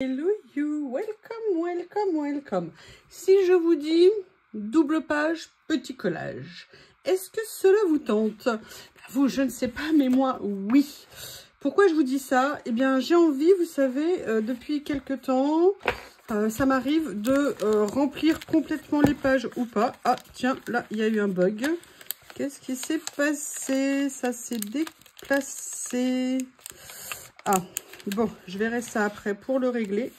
Hello you, welcome, welcome, welcome. Si je vous dis double page, petit collage, est-ce que cela vous tente? Vous, je ne sais pas, mais moi, oui. Pourquoi je vous dis ça? Eh bien, j'ai envie, vous savez, depuis quelque temps, ça m'arrive de remplir complètement les pages ou pas. Ah, tiens, là, il y a eu un bug. Qu'est-ce qui s'est passé? Ça s'est déplacé. Ah, bon, je verrai ça après pour le régler.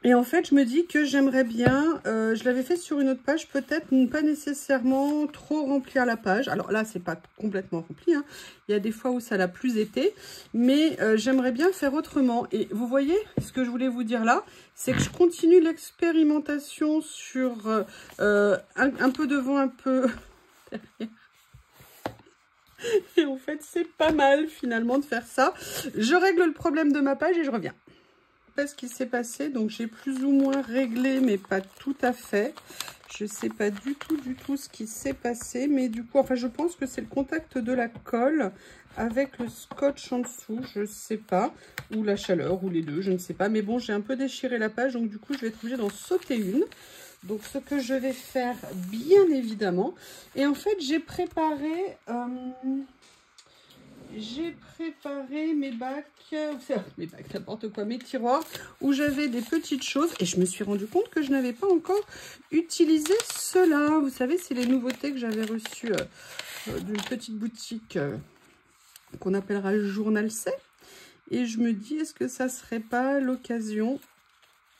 Et en fait, je me dis que j'aimerais bien, je l'avais fait sur une autre page, peut-être pas nécessairement trop remplir la page. Alors là, c'est pas complètement rempli, hein. Il y a des fois où ça l'a plus été, mais j'aimerais bien faire autrement. Et vous voyez, ce que je voulais vous dire là, c'est que je continue l'expérimentation sur un peu devant, un peu derrière. Et en fait, c'est pas mal finalement de faire ça. Je règle le problème de ma page et je reviens. Ce qui s'est passé, donc j'ai plus ou moins réglé, mais pas tout à fait. Je sais pas du tout ce qui s'est passé, mais du coup, enfin, je pense que c'est le contact de la colle avec le scotch en dessous, je sais pas, ou la chaleur, ou les deux, je ne sais pas. Mais bon, j'ai un peu déchiré la page, donc du coup, je vais être obligée d'en sauter une. Donc, ce que je vais faire, bien évidemment. Et en fait, j'ai préparé mes bacs, n'importe quoi, mes tiroirs, où j'avais des petites choses. Et je me suis rendu compte que je n'avais pas encore utilisé cela. Vous savez, c'est les nouveautés que j'avais reçues d'une petite boutique qu'on appellera le Journal C. Et je me dis, est-ce que ça serait pas l'occasion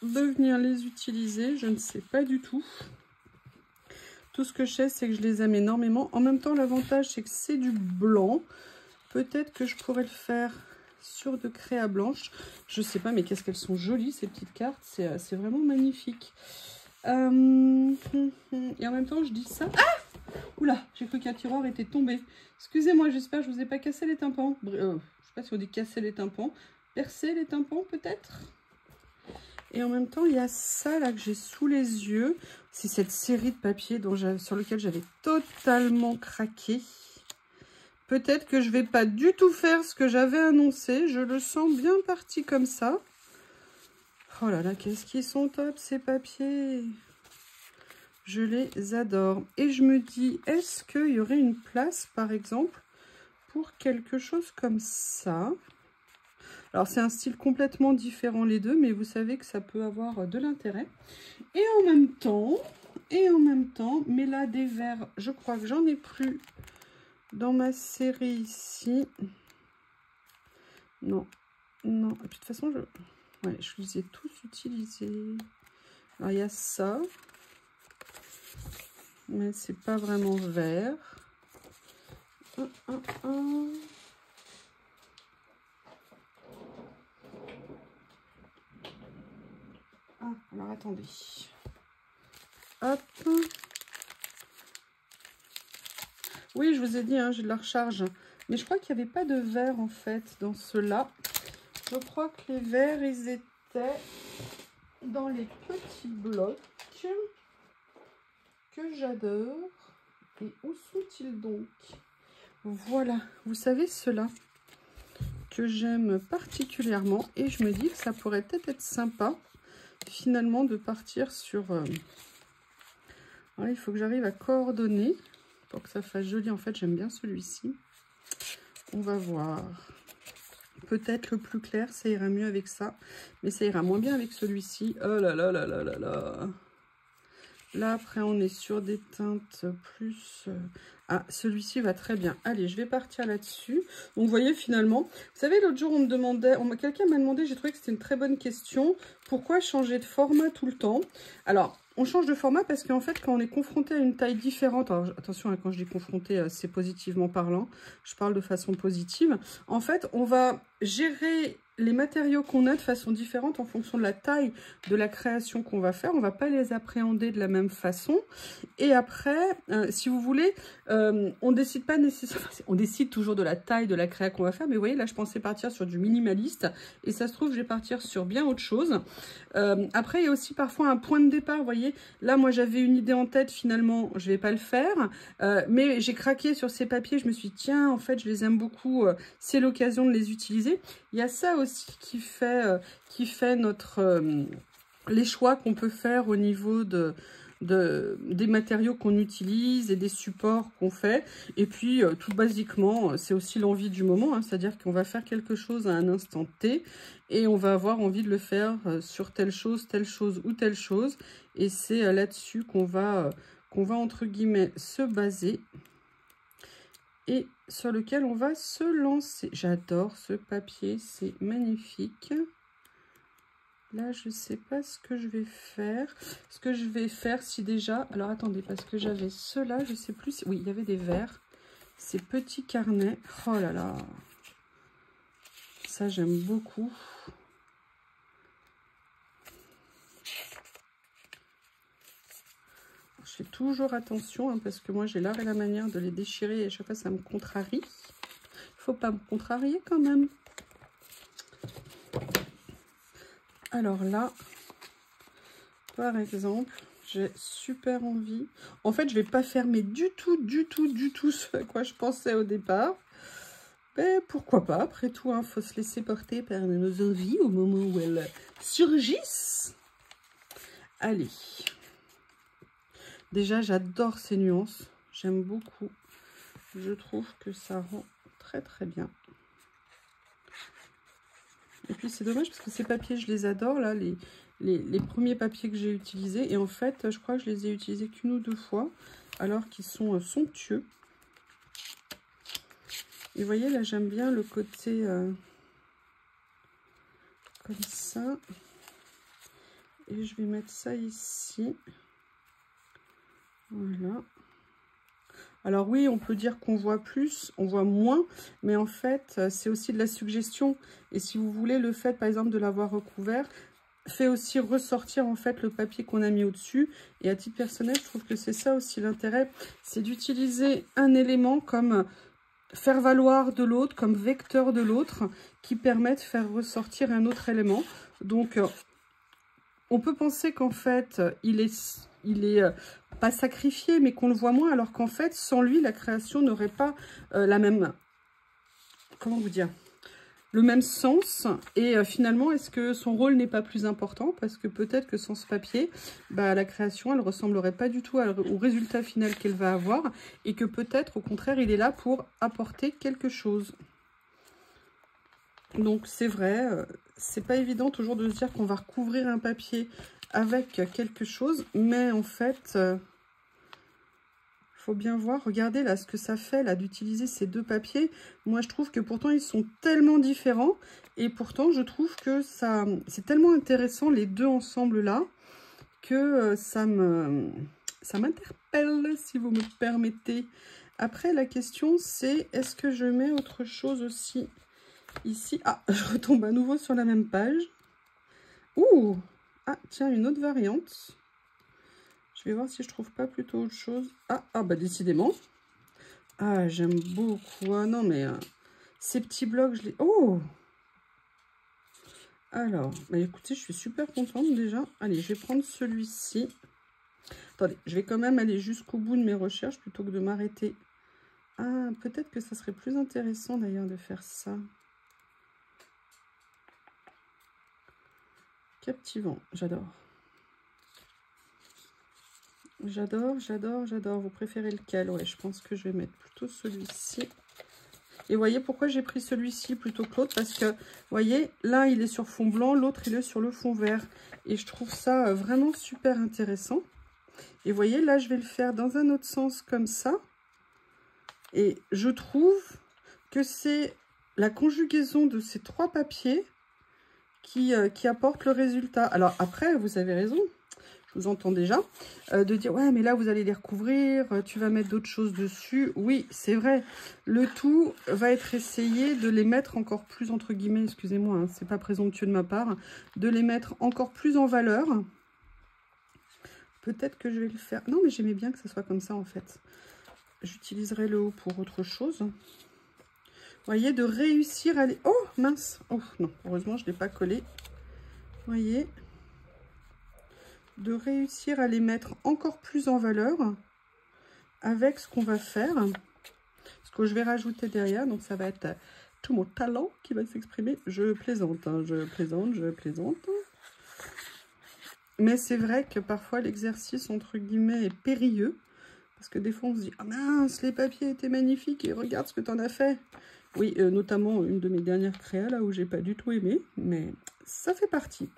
de venir les utiliser? Je ne sais pas du tout. Tout ce que je sais, c'est que je les aime énormément. En même temps, l'avantage, c'est que c'est du blanc. Peut-être que je pourrais le faire sur de créa blanche. Je sais pas, mais qu'est-ce qu'elles sont jolies, ces petites cartes. C'est vraiment magnifique. Et en même temps, je dis ça. Ah! Oula, j'ai cru qu'un tiroir était tombé. Excusez-moi, j'espère que je vous ai pas cassé les tympans. Je sais pas si on dit casser les tympans. Percer les tympans, peut-être. Et en même temps, il y a ça là que j'ai sous les yeux. C'est cette série de papiers sur lequel j'avais totalement craqué. Peut-être que je vais pas du tout faire ce que j'avais annoncé. Je le sens bien parti comme ça. Oh là là, qu'est-ce qu'ils sont top ces papiers. Je les adore. Et je me dis, est-ce qu'il y aurait une place, par exemple, pour quelque chose comme ça? Alors, c'est un style complètement différent les deux, mais vous savez que ça peut avoir de l'intérêt. Et en même temps, mais là, des verres, je crois que j'en ai plus dans ma série ici. Non. Et puis, de toute façon, je les ai tous utilisés. Alors, il y a ça. Mais c'est pas vraiment vert. Ah, alors attendez. Hop. Oui, je vous ai dit, hein, j'ai de la recharge. Mais je crois qu'il n'y avait pas de verre, en fait, dans ceux-là. Je crois que les verres, ils étaient dans les petits blocs que j'adore. Et où sont-ils donc? Voilà, vous savez, ceux-là que j'aime particulièrement. Et je me dis que ça pourrait peut-être être sympa, finalement, de partir sur... Alors, il faut que j'arrive à coordonner pour que ça fasse joli. En fait, j'aime bien celui-ci. On va voir. Peut-être le plus clair, ça ira mieux avec ça. Mais ça ira moins bien avec celui-ci. Oh là là là là là là. Là, après, on est sur des teintes plus... Ah, celui-ci va très bien. Allez, je vais partir là-dessus. Donc, vous voyez, finalement... Vous savez, l'autre jour, on me demandait... Quelqu'un m'a demandé, j'ai trouvé que c'était une très bonne question. Pourquoi changer de format tout le temps? Alors... On change de format parce qu'en fait, quand on est confronté à une taille différente, alors attention, hein, quand je dis confronté, c'est positivement parlant, je parle de façon positive. En fait, on va gérer les matériaux qu'on a de façon différente en fonction de la taille de la création qu'on va faire. On ne va pas les appréhender de la même façon. Et après, si vous voulez, on décide pas nécessairement, on décide toujours de la taille de la créa qu'on va faire. Mais vous voyez, là, je pensais partir sur du minimaliste. Et ça se trouve, je vais partir sur bien autre chose. Après, il y a aussi parfois un point de départ, vous voyez. Là, moi, j'avais une idée en tête, finalement, je ne vais pas le faire. Mais j'ai craqué sur ces papiers, je me suis dit, tiens, en fait, je les aime beaucoup, c'est l'occasion de les utiliser. Il y a ça aussi. aussi qui fait notre les choix qu'on peut faire au niveau des matériaux qu'on utilise et des supports qu'on fait. Et puis, tout basiquement, c'est aussi l'envie du moment, hein, c'est-à-dire qu'on va faire quelque chose à un instant T et on va avoir envie de le faire sur telle chose ou telle chose. Et c'est là-dessus qu'on va, entre guillemets, se baser et sur lequel on va se lancer. J'adore ce papier, c'est magnifique. Là, je ne sais pas ce que je vais faire. Ce que je vais faire, si déjà... Alors, attendez, parce que j'avais ceux-là, je ne sais plus... Oui, il y avait des verres. Ces petits carnets. Oh là là. Ça, j'aime beaucoup. Je fais toujours attention, hein, parce que moi, j'ai l'art et la manière de les déchirer. Et à chaque fois, ça me contrarie. Il ne faut pas me contrarier quand même. Alors là... Par exemple, j'ai super envie. En fait, je ne vais pas fermer du tout ce à quoi je pensais au départ. Mais pourquoi pas? Après tout, il faut se laisser porter par nos envies au moment où elles surgissent. Allez. Déjà, j'adore ces nuances. J'aime beaucoup. Je trouve que ça rend très très bien. Et puis, c'est dommage parce que ces papiers, je les adore, là, les premiers papiers que j'ai utilisés. Et en fait, je crois que je les ai utilisés qu'une ou deux fois, alors qu'ils sont somptueux. Et vous voyez, là, j'aime bien le côté comme ça. Et je vais mettre ça ici. Voilà. Alors oui, on peut dire qu'on voit plus, on voit moins, mais en fait, c'est aussi de la suggestion. Et si vous voulez, le fait, par exemple, de l'avoir recouvert, fait aussi ressortir, en fait, le papier qu'on a mis au-dessus. Et à titre personnel, je trouve que c'est ça aussi l'intérêt, c'est d'utiliser un élément comme faire valoir de l'autre, comme vecteur de l'autre, qui permet de faire ressortir un autre élément. Donc, on peut penser qu'en fait, il est pas sacrifié, mais qu'on le voit moins, alors qu'en fait, sans lui, la création n'aurait pas la même, comment vous dire, le même sens. Et finalement, est-ce que son rôle n'est pas plus important? Parce que peut-être que sans ce papier, bah, la création, elle ressemblerait pas du tout au résultat final qu'elle va avoir, et que peut-être, au contraire, il est là pour apporter quelque chose. Donc, c'est vrai, c'est pas évident toujours de se dire qu'on va recouvrir un papier avec quelque chose, mais en fait, faut bien voir, regardez là ce que ça fait là d'utiliser ces deux papiers. Moi, je trouve que pourtant, ils sont tellement différents, et pourtant, je trouve que ça, c'est tellement intéressant les deux ensemble là, que ça m'interpelle, si vous me permettez. Après, la question, c'est est-ce que je mets autre chose aussi ici? Ah, je retombe à nouveau sur la même page. Ouh! Ah, tiens, une autre variante. Je vais voir si je trouve pas plutôt autre chose. Ah, bah décidément. Ah, j'aime beaucoup. Ah non, mais ces petits blocs, je les... Oh! Alors, bah écoutez, je suis super contente déjà. Allez, je vais prendre celui-ci. Attendez, je vais quand même aller jusqu'au bout de mes recherches plutôt que de m'arrêter. Ah, peut-être que ça serait plus intéressant d'ailleurs de faire ça. Captivant, j'adore. J'adore. Vous préférez lequel? Ouais, je pense que je vais mettre plutôt celui-ci. Et vous voyez pourquoi j'ai pris celui-ci plutôt que l'autre? Parce que, vous voyez, l'un il est sur fond blanc, l'autre il est sur le fond vert. Et je trouve ça vraiment super intéressant. Et vous voyez, là je vais le faire dans un autre sens comme ça. Et je trouve que c'est la conjugaison de ces trois papiers qui apporte le résultat. Alors après, vous avez raison. Je vous entends déjà, de dire, ouais, mais là, vous allez les recouvrir, tu vas mettre d'autres choses dessus. Oui, c'est vrai. Le tout va être essayé de les mettre encore plus, entre guillemets, excusez-moi, hein, c'est pas présomptueux de ma part, de les mettre encore plus en valeur. Peut-être que je vais le faire. Non, mais j'aimais bien que ça soit comme ça, en fait. J'utiliserai le haut pour autre chose. Vous voyez, de réussir à les... Oh, mince. Oh, non, heureusement, je ne l'ai pas collé. Vous voyez, de réussir à les mettre encore plus en valeur avec ce qu'on va faire, ce que je vais rajouter derrière. Donc ça va être tout mon talent qui va s'exprimer. Je plaisante, hein, je plaisante, je plaisante. Mais c'est vrai que parfois l'exercice, entre guillemets, est périlleux. Parce que des fois, on se dit « Ah mince, les papiers étaient magnifiques et regarde ce que tu en as fait !» Oui, notamment une de mes dernières créas, là où j'ai pas du tout aimé. Mais ça fait partie.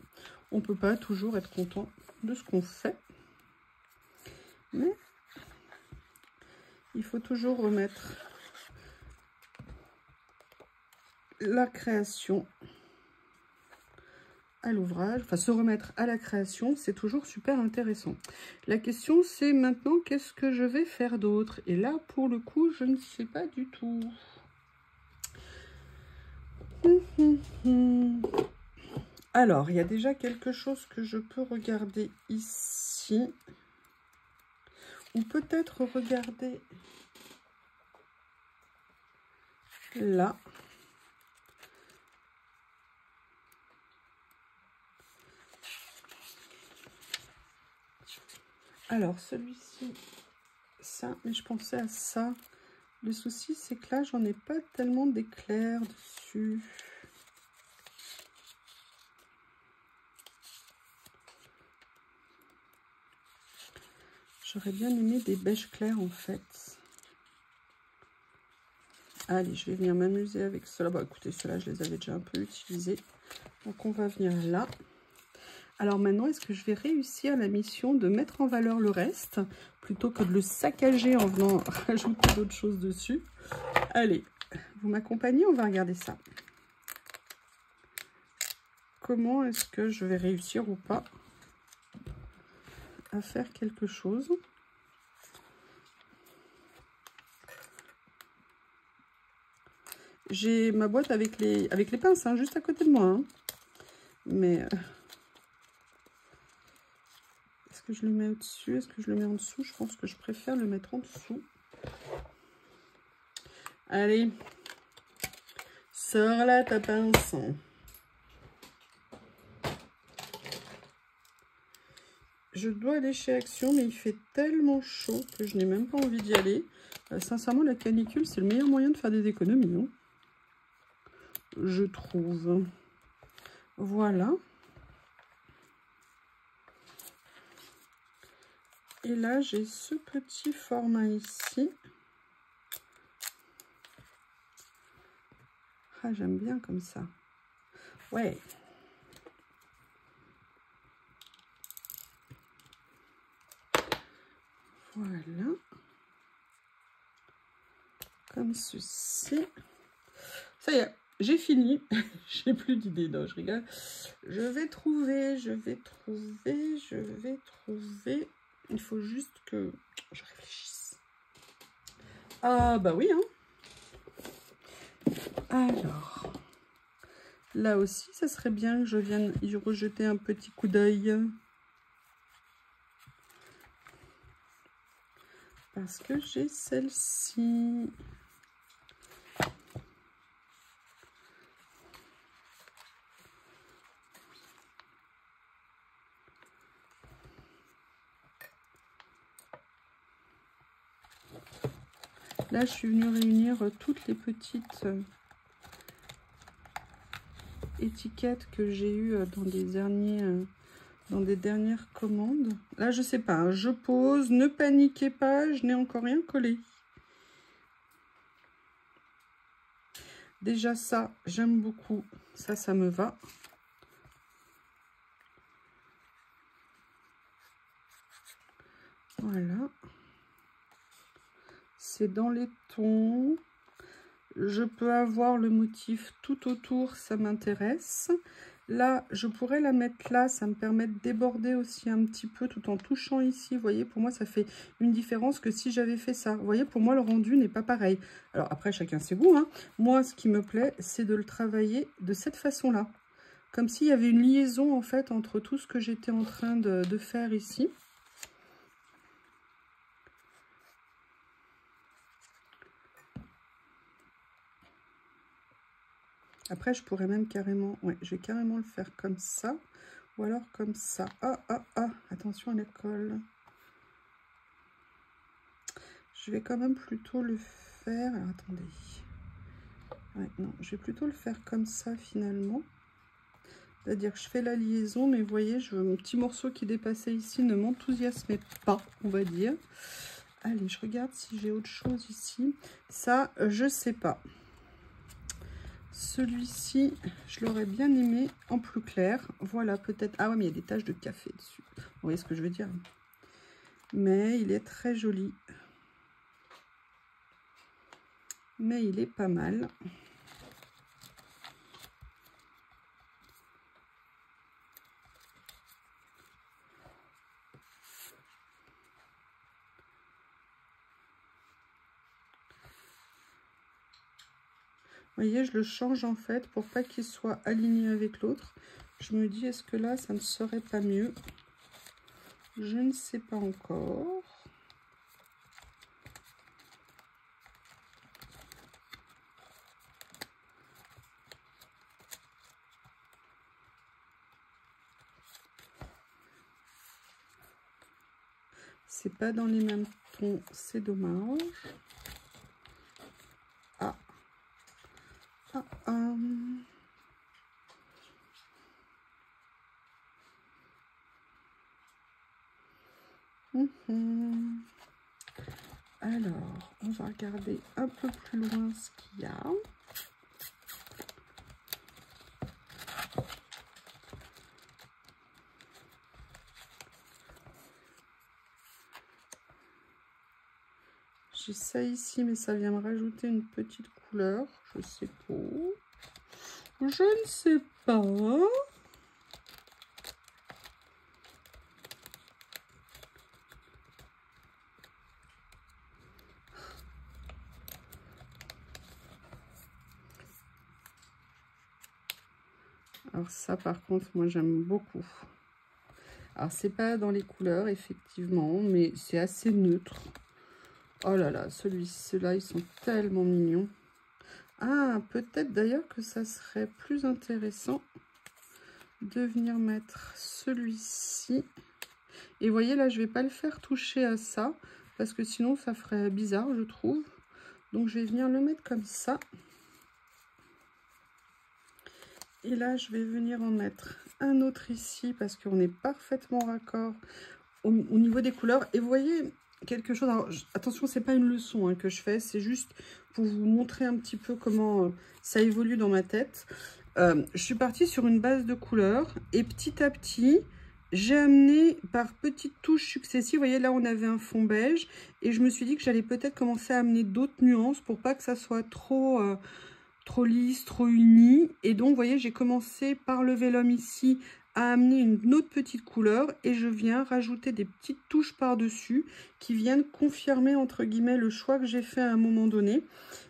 On peut pas toujours être content de ce qu'on fait. Mais il faut toujours remettre la création à l'ouvrage, enfin se remettre à la création, c'est toujours super intéressant. La question c'est maintenant qu'est-ce que je vais faire d'autre? Et là pour le coup je ne sais pas du tout. Alors il y a déjà quelque chose que je peux regarder ici, ou peut-être regarder là. Alors, celui-ci, ça, mais je pensais à ça. Le souci, c'est que là, j'en ai pas tellement d'éclairs dessus. J'aurais bien aimé des beiges clairs, en fait. Allez, je vais venir m'amuser avec cela. Bon, écoutez, ceux-là, je les avais déjà un peu utilisés. Donc, on va venir là. Alors maintenant, est-ce que je vais réussir la mission de mettre en valeur le reste, plutôt que de le saccager en venant rajouter d'autres choses dessus? Allez, vous m'accompagnez? On va regarder ça. Comment est-ce que je vais réussir ou pas à faire quelque chose? J'ai ma boîte avec les pinces, hein, juste à côté de moi. Hein. Mais... est-ce que je le mets au-dessus? Est-ce que je le mets en dessous? Je pense que je préfère le mettre en dessous. Allez. Sors là ta pince. Je dois aller chez Action, mais il fait tellement chaud que je n'ai même pas envie d'y aller. Sincèrement, la canicule, c'est le meilleur moyen de faire des économies. Hein, je trouve. Voilà. Et là, j'ai ce petit format ici. Ah, j'aime bien comme ça. Ouais. Voilà. Comme ceci. Ça y est, j'ai fini. J'ai plus d'idées. Non, je rigole. Je vais trouver. Il faut juste que je réfléchisse. Ah, bah oui, hein. Alors, là aussi, ça serait bien que je vienne y rejeter un petit coup d'œil. Parce que j'ai celle-ci. Là, je suis venue réunir toutes les petites étiquettes que j'ai eues dans des dernières commandes. Là, je sais pas, hein, je pose, ne paniquez pas, je n'ai encore rien collé. Déjà ça, j'aime beaucoup, ça me va. Voilà. C'est dans les tons. Je peux avoir le motif tout autour, ça m'intéresse. Là, je pourrais la mettre là, ça me permet de déborder aussi un petit peu tout en touchant ici. Vous voyez, pour moi, ça fait une différence que si j'avais fait ça. Vous voyez, pour moi, le rendu n'est pas pareil. Alors après, chacun ses goûts. Hein. Moi, ce qui me plaît, c'est de le travailler de cette façon-là. Comme s'il y avait une liaison, en fait, entre tout ce que j'étais en train de faire ici. Après, je pourrais même carrément... ouais, je vais carrément le faire comme ça. Ou alors comme ça. Ah, ah, ah. Attention à la colle. Je vais quand même plutôt le faire... alors, attendez. Ouais, non, je vais plutôt le faire comme ça finalement. C'est-à-dire que je fais la liaison, mais vous voyez, mon petit morceau qui dépassait ici ne m'enthousiasmait pas, on va dire. Allez, je regarde si j'ai autre chose ici. Ça, je sais pas. Celui-ci, je l'aurais bien aimé en plus clair. Voilà, peut-être... Ah ouais, mais il y a des taches de café dessus. Vous voyez ce que je veux dire? Mais il est très joli. Mais il est pas mal. Vous voyez, je le change en fait pour pas qu'il soit aligné avec l'autre. Je me dis, est-ce que là, ça ne serait pas mieux? Je ne sais pas encore. C'est pas dans les mêmes tons, c'est dommage. Ah. Ah, ah. Alors, on va regarder un peu plus loin ce qu'il y a. J'ai ça ici, mais ça vient me rajouter une petite couleur. Je sais pas. Je ne sais pas. Alors ça, par contre, moi, j'aime beaucoup. Alors, c'est pas dans les couleurs, effectivement, mais c'est assez neutre. Oh là là, ceux-là, ils sont tellement mignons. Ah, peut-être d'ailleurs que ça serait plus intéressant de venir mettre celui-ci. Et vous voyez, là, je vais pas le faire toucher à ça, parce que sinon, ça ferait bizarre, je trouve. Donc, je vais venir le mettre comme ça. Et là, je vais venir en mettre un autre ici, parce qu'on est parfaitement raccord au niveau des couleurs. Et vous voyez quelque chose, alors, attention, c'est pas une leçon hein, que je fais, c'est juste pour vous montrer un petit peu comment ça évolue dans ma tête. Je suis partie sur une base de couleurs et petit à petit, j'ai amené par petites touches successives. Vous voyez, là, on avait un fond beige et je me suis dit que j'allais peut-être commencer à amener d'autres nuances pour pas que ça soit trop lisse, trop uni. Et donc, vous voyez, j'ai commencé par le vélum ici à amener une autre petite couleur et je viens rajouter des petites touches par-dessus qui viennent confirmer, entre guillemets, le choix que j'ai fait à un moment donné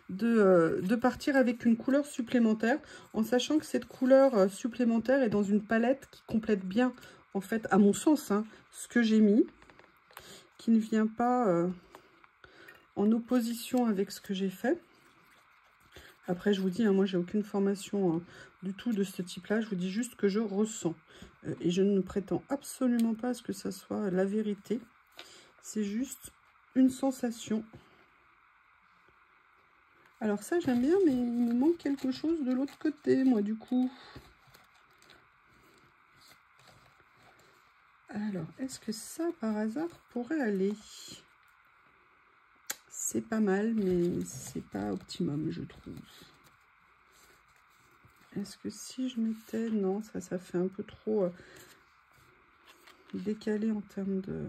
de partir avec une couleur supplémentaire, en sachant que cette couleur supplémentaire est dans une palette qui complète bien, en fait, à mon sens, hein, ce que j'ai mis, qui ne vient pas en opposition avec ce que j'ai fait. Après, je vous dis, hein, moi, j'ai aucune formation du tout de ce type-là. Je vous dis juste que je ressens. Et je ne prétends absolument pas à ce que ça soit la vérité. C'est juste une sensation. Alors ça, j'aime bien, mais il me manque quelque chose de l'autre côté, moi, du coup. Alors, est-ce que ça, par hasard, pourrait aller? C'est pas mal, mais c'est pas optimum, je trouve. Est-ce que si je mettais... Non, ça fait un peu trop décalé en termes de...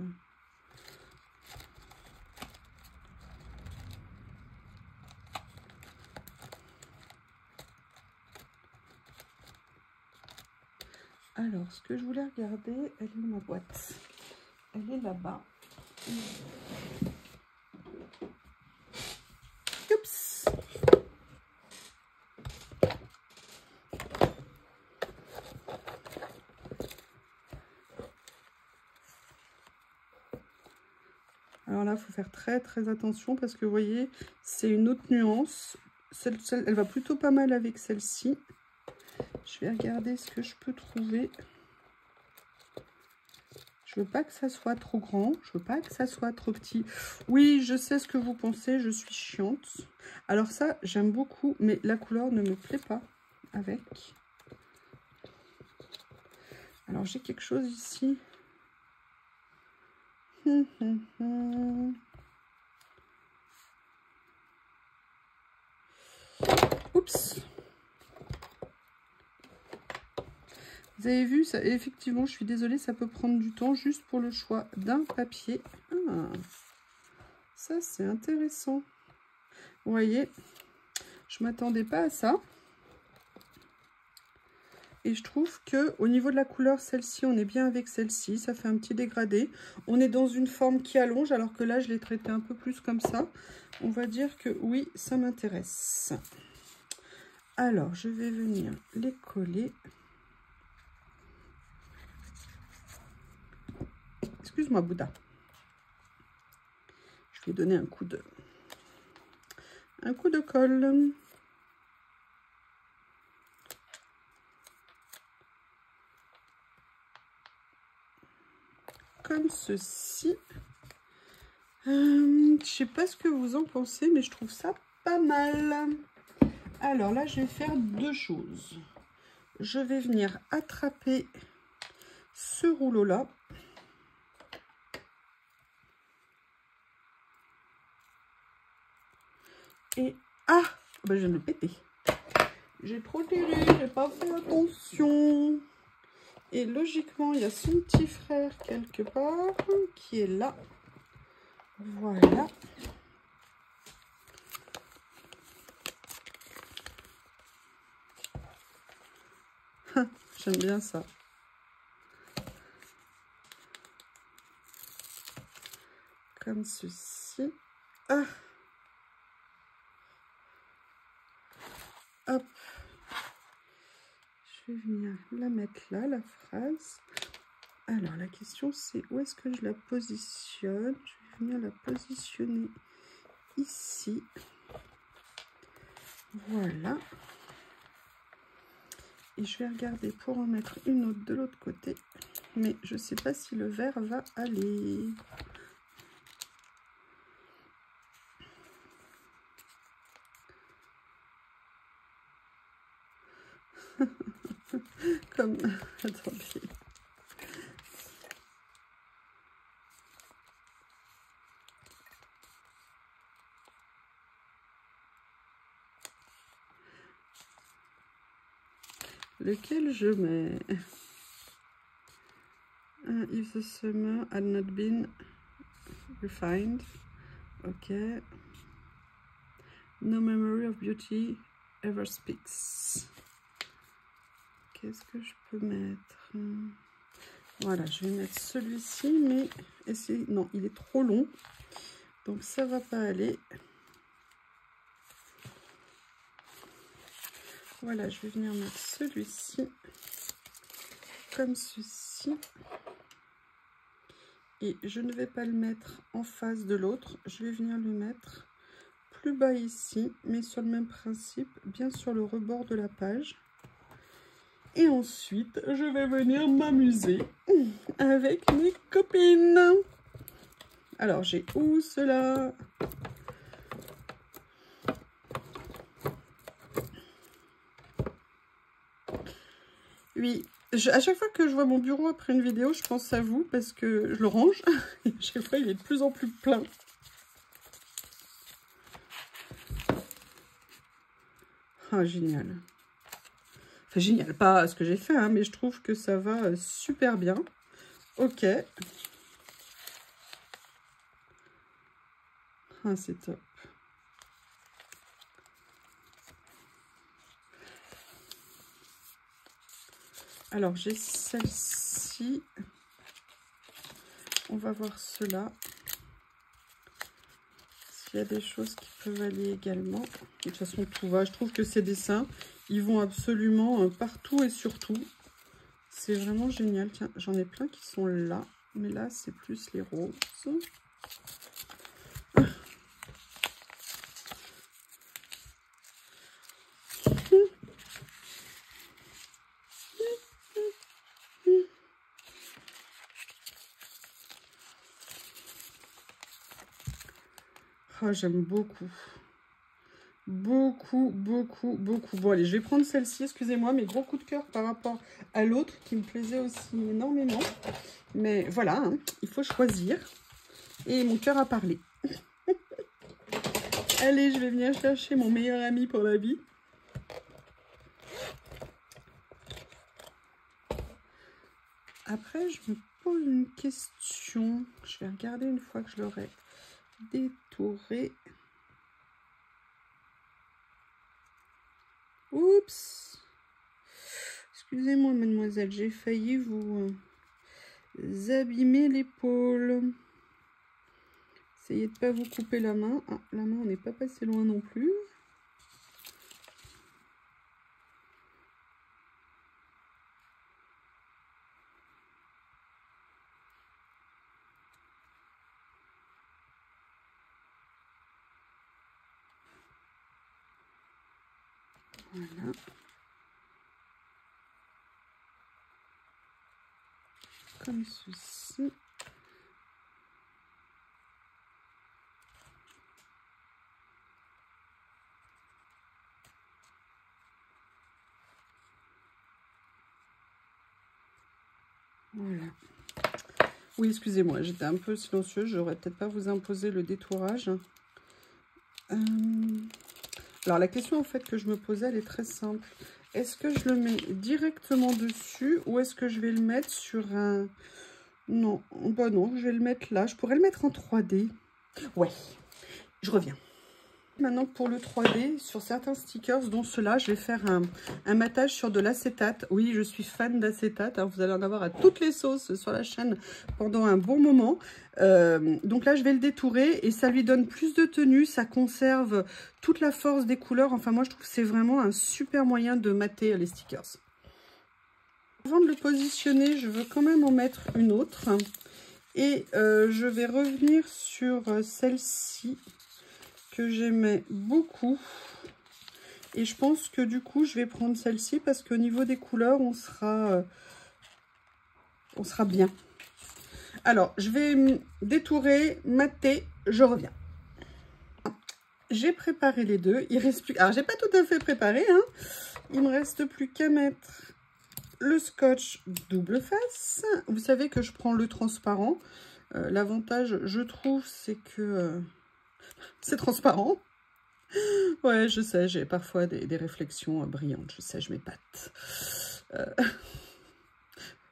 Alors, ce que je voulais regarder, elle est où ma boîte? Elle est là-bas. Oups! Alors là, il faut faire très très attention parce que vous voyez, c'est une autre nuance. Elle va plutôt pas mal avec celle-ci. Je vais regarder ce que je peux trouver. Je veux pas que ça soit trop grand. Je veux pas que ça soit trop petit. Oui, je sais ce que vous pensez. Je suis chiante. Alors ça, j'aime beaucoup. Mais la couleur ne me plaît pas avec. Alors, j'ai quelque chose ici. Oups. Vous avez vu, ça, effectivement, je suis désolée, ça peut prendre du temps juste pour le choix d'un papier. Ah, ça, c'est intéressant. Vous voyez, je ne m'attendais pas à ça. Et je trouve que au niveau de la couleur, celle-ci, on est bien avec celle-ci. Ça fait un petit dégradé. On est dans une forme qui allonge, alors que là, je l'ai traité un peu plus comme ça. On va dire que oui, ça m'intéresse. Alors, je vais venir les coller. Excuse-moi, Bouddha. Je vais donner un coup de colle. Comme ceci. Je sais pas ce que vous en pensez, mais je trouve ça pas mal. Alors là, je vais faire deux choses. Je vais venir attraper ce rouleau-là. Et ah, ben je viens de le péter. J'ai trop tiré, j'ai pas fait attention. Et logiquement, il y a son petit frère quelque part qui est là. Voilà. J'aime bien ça. Comme ceci. Ah. Hop. Je vais venir la mettre là, la phrase. Alors, la question, c'est où est-ce que je la positionne? Je vais venir la positionner ici. Voilà. Et je vais regarder pour en mettre une autre de l'autre côté. Mais je ne sais pas si le vert va aller. Comme... Attendez. Lequel je mets? If the summer had not been refined. Ok. No memory of beauty ever speaks. Qu'est-ce que je peux mettre? Voilà, je vais mettre celui-ci, mais non, il est trop long. Donc ça va pas aller. Voilà, je vais venir mettre celui-ci comme ceci. Et je ne vais pas le mettre en face de l'autre. Je vais venir le mettre plus bas ici, mais sur le même principe, bien sur le rebord de la page. Et ensuite, je vais venir m'amuser avec mes copines. Alors, j'ai où cela? Oui, à chaque fois que je vois mon bureau après une vidéo, je pense à vous parce que je le range. Et à chaque fois, il est de plus en plus plein. Ah, génial. Enfin, génial, pas ce que j'ai fait, hein, mais je trouve que ça va super bien. Ok. Ah, c'est top. Alors, j'ai celle-ci. On va voir cela. S'il y a des choses qui peuvent aller également. De toute façon, tout va. Je trouve que ces dessins, ils vont absolument partout et surtout. C'est vraiment génial. Tiens, j'en ai plein qui sont là. Mais là, c'est plus les roses. Oh, j'aime beaucoup. Beaucoup, beaucoup, beaucoup. Bon, allez, je vais prendre celle-ci. Excusez-moi, mes gros coups de cœur par rapport à l'autre qui me plaisait aussi énormément. Mais voilà, hein, il faut choisir. Et mon cœur a parlé. Allez, je vais venir chercher mon meilleur ami pour la vie. Après, je me pose une question. Je vais regarder une fois que je l'aurai détouré. Oups! Excusez-moi, mademoiselle, j'ai failli vous abîmer l'épaule. Essayez de ne pas vous couper la main. Ah, la main, on n'est pas passé loin non plus. Voilà. Comme ceci. Voilà. Oui, excusez-moi, j'étais un peu silencieuse. Je n'aurais peut-être pas vous imposer le détourage. Alors, la question en fait que je me posais, elle est très simple. Est-ce que je le mets directement dessus ou est-ce que je vais le mettre sur un... Non, bah non, je vais le mettre là. Je pourrais le mettre en 3D. Ouais, je reviens. Maintenant, pour le 3D, sur certains stickers, dont ceux-là, je vais faire un matage sur de l'acétate. Oui, je suis fan d'acétate. Hein, vous allez en avoir à toutes les sauces sur la chaîne pendant un bon moment. Donc là, je vais le détourer et ça lui donne plus de tenue. Ça conserve toute la force des couleurs. Enfin, moi, je trouve que c'est vraiment un super moyen de mater les stickers. Avant de le positionner, je veux quand même en mettre une autre. Et je vais revenir sur celle-ci, que j'aimais beaucoup, et je pense que du coup je vais prendre celle-ci parce qu'au niveau des couleurs on sera bien. Alors je vais détourer, mater, je reviens. J'ai préparé les deux, il reste plus, alors j'ai pas tout à fait préparé, hein. Il me reste plus qu'à mettre le scotch double face. Vous savez que je prends le transparent. L'avantage, je trouve, c'est que c'est transparent. Ouais, je sais, j'ai parfois des réflexions brillantes. Je sais, je m'épate. Il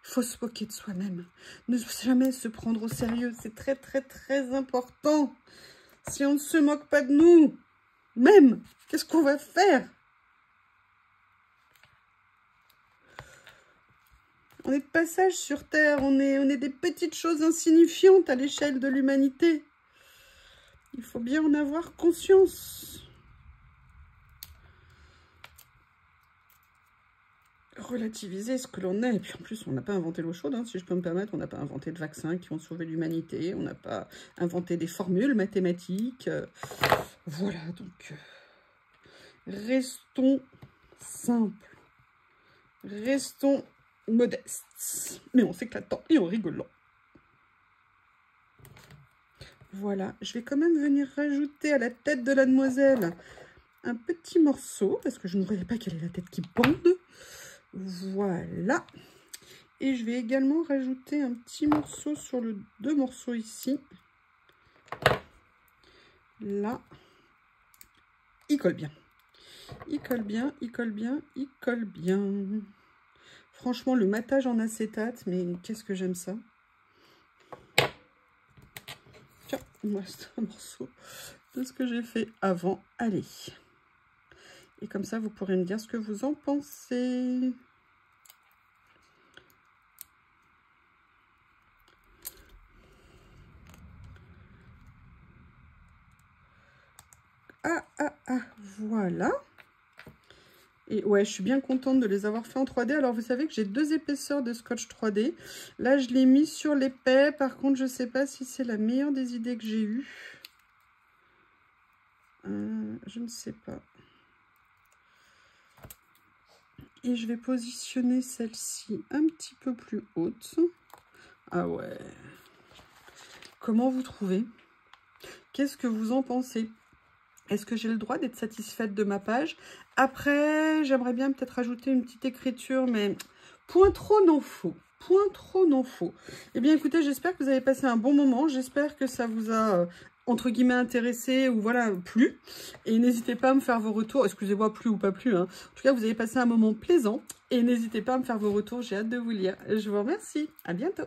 faut se moquer de soi-même. Ne jamais se prendre au sérieux. C'est très, très, très important. Si on ne se moque pas de nous, même, qu'est-ce qu'on va faire? On est de passage sur Terre. On est des petites choses insignifiantes à l'échelle de l'humanité. Il faut bien en avoir conscience. Relativiser ce que l'on est. Et puis en plus, on n'a pas inventé l'eau chaude, hein, si je peux me permettre. On n'a pas inventé de vaccins qui ont sauvé l'humanité. On n'a pas inventé des formules mathématiques. Voilà, donc restons simples. Restons modestes. Mais on s'éclatant et en rigolant. Voilà, je vais quand même venir rajouter à la tête de la demoiselle un petit morceau, parce que je ne voyais pas quelle est la tête qui bande. Voilà. Et je vais également rajouter un petit morceau sur le deux morceaux ici. Là. Il colle bien. Il colle bien, il colle bien, il colle bien. Franchement, le matage en acétate, mais qu'est-ce que j'aime ça. Tiens, il me reste un morceau de ce que j'ai fait avant. Allez. Et comme ça, vous pourrez me dire ce que vous en pensez. Voilà. Et ouais, je suis bien contente de les avoir fait en 3D. Alors, vous savez que j'ai deux épaisseurs de scotch 3D. Là, je l'ai mis sur l'épais. Par contre, je ne sais pas si c'est la meilleure des idées que j'ai eues. Je ne sais pas. Et je vais positionner celle-ci un petit peu plus haute. Ah ouais. Comment vous trouvez? Qu'est-ce que vous en pensez? Est-ce que j'ai le droit d'être satisfaite de ma page? Après, j'aimerais bien peut-être ajouter une petite écriture, mais point trop n'en faut. Point trop n'en faut. Eh bien, écoutez, j'espère que vous avez passé un bon moment. J'espère que ça vous a, entre guillemets, intéressé ou voilà, plu. Et n'hésitez pas à me faire vos retours. Excusez-moi, plu ou pas plu, hein. En tout cas, vous avez passé un moment plaisant. Et n'hésitez pas à me faire vos retours. J'ai hâte de vous lire. Je vous remercie. À bientôt.